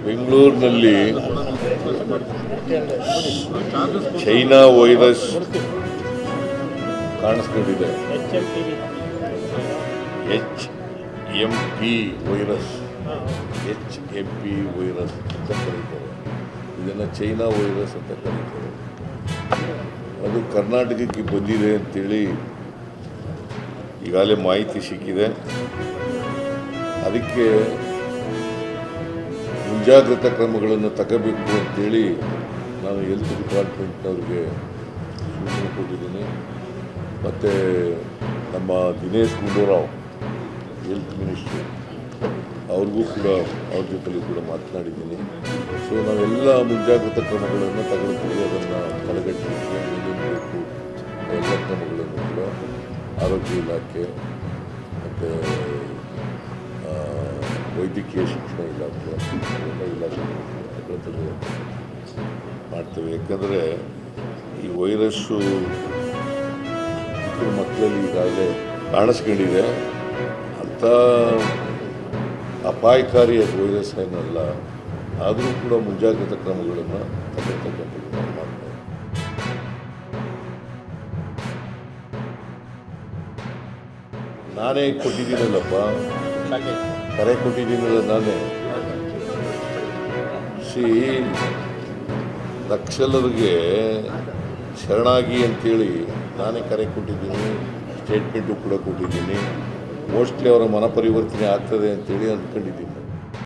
ಬೆಂಗಳೂರಿನಲ್ಲಿ China virus ಕಾಣಿಸ್ಕೊಂಡಿದೆ. HMP virus ಅಂತ ಕರೀತಾರೆ. ಇದನ್ನು ಚೈನಾ ವೈರಸ್ ಅಂತ ಕರೀತಾರೆ. ಅದು ಕರ್ನಾಟಕಕ್ಕೆ ಬಂದಿದೆ ಅಂತೇಳಿ ಈಗಾಗಲೇ ಮಾಹಿತಿ ಸಿಕ್ಕಿದೆ. ಅದಕ್ಕೆ ಮುಂಜಾಗ್ರತಾ ಕ್ರಮಗಳನ್ನು ತಗೋಬೇಕು ಅಂತೇಳಿ ನಾನು ಹೆಲ್ತ್ ಡಿಪಾರ್ಟ್ಮೆಂಟ್ನವ್ರಿಗೆ ಸೂಚನೆ ಕೊಟ್ಟಿದ್ದೀನಿ. ಮತ್ತು ನಮ್ಮ ದಿನೇಶ್ ಗುಂಡೂರಾವ್ ಹೆಲ್ತ್ ಮಿನಿಸ್ಟ್ರು ಅವ್ರಿಗೂ ಕೂಡ ಅವ್ರ ಜೊತೆಲಿ ಕೂಡ ಮಾತನಾಡಿದ್ದೀನಿ. ಸೊ ನಾವೆಲ್ಲ ಮುಂಜಾಗ್ರತಾ ಕ್ರಮಗಳನ್ನು ತೆಗೆದುಕೊಂಡು ಅದನ್ನು ತಡೆಗಟ್ಟಲಿಕ್ಕೆ ಏನೇನು ಬೇಕು ಎಲ್ಲ ಕ್ರಮಗಳನ್ನು ಕೂಡ ಆರೋಗ್ಯ ಇಲಾಖೆ ಮತ್ತು ವೈದ್ಯಕೀಯ ಶಿಕ್ಷಣ ಇಲಾಖೆ ಎಲ್ಲ ಇಲಾಖೆ ಮಾಡ್ತೇವೆ. ಯಾಕಂದರೆ ಈ ವೈರಸ್ಸು ಮಕ್ಕಳಲ್ಲಿ ಈಗಾಗಲೇ ಕಾಣಿಸ್ಕೊಂಡಿದೆ. ಅಂಥ ಅಪಾಯಕಾರಿ ವೈರಸ್ ಏನಲ್ಲ, ಆದರೂ ಕೂಡ ಮುಂಜಾಗ್ರತಾ ಕ್ರಮಗಳನ್ನು ತಗೊಳ್ತಕ್ಕಂಥದ್ದು ನಾವು ಮಾಡ್ತೇವೆ. ನಾನೇ ಕೊಟ್ಟಿದ್ದೀನಲ್ಲಪ್ಪ, ಕರೆ ಕೊಟ್ಟಿದ್ದೀನಲ್ಲ ನಾನೇ. ನಕ್ಸಲರಿಗೆ ಶರಣಾಗಿ ಅಂತೇಳಿ ನಾನೇ ಕರೆ ಕೊಟ್ಟಿದ್ದೀನಿ, ಸ್ಟೇಟ್ಮೆಂಟು ಕೂಡ ಕೊಟ್ಟಿದ್ದೀನಿ. ಮೋಸ್ಟ್ಲಿ ಅವರ ಮನ ಪರಿವರ್ತನೆ ಆಗ್ತದೆ ಅಂತೇಳಿ ಅಂದ್ಕೊಂಡಿದ್ದೀನಿ.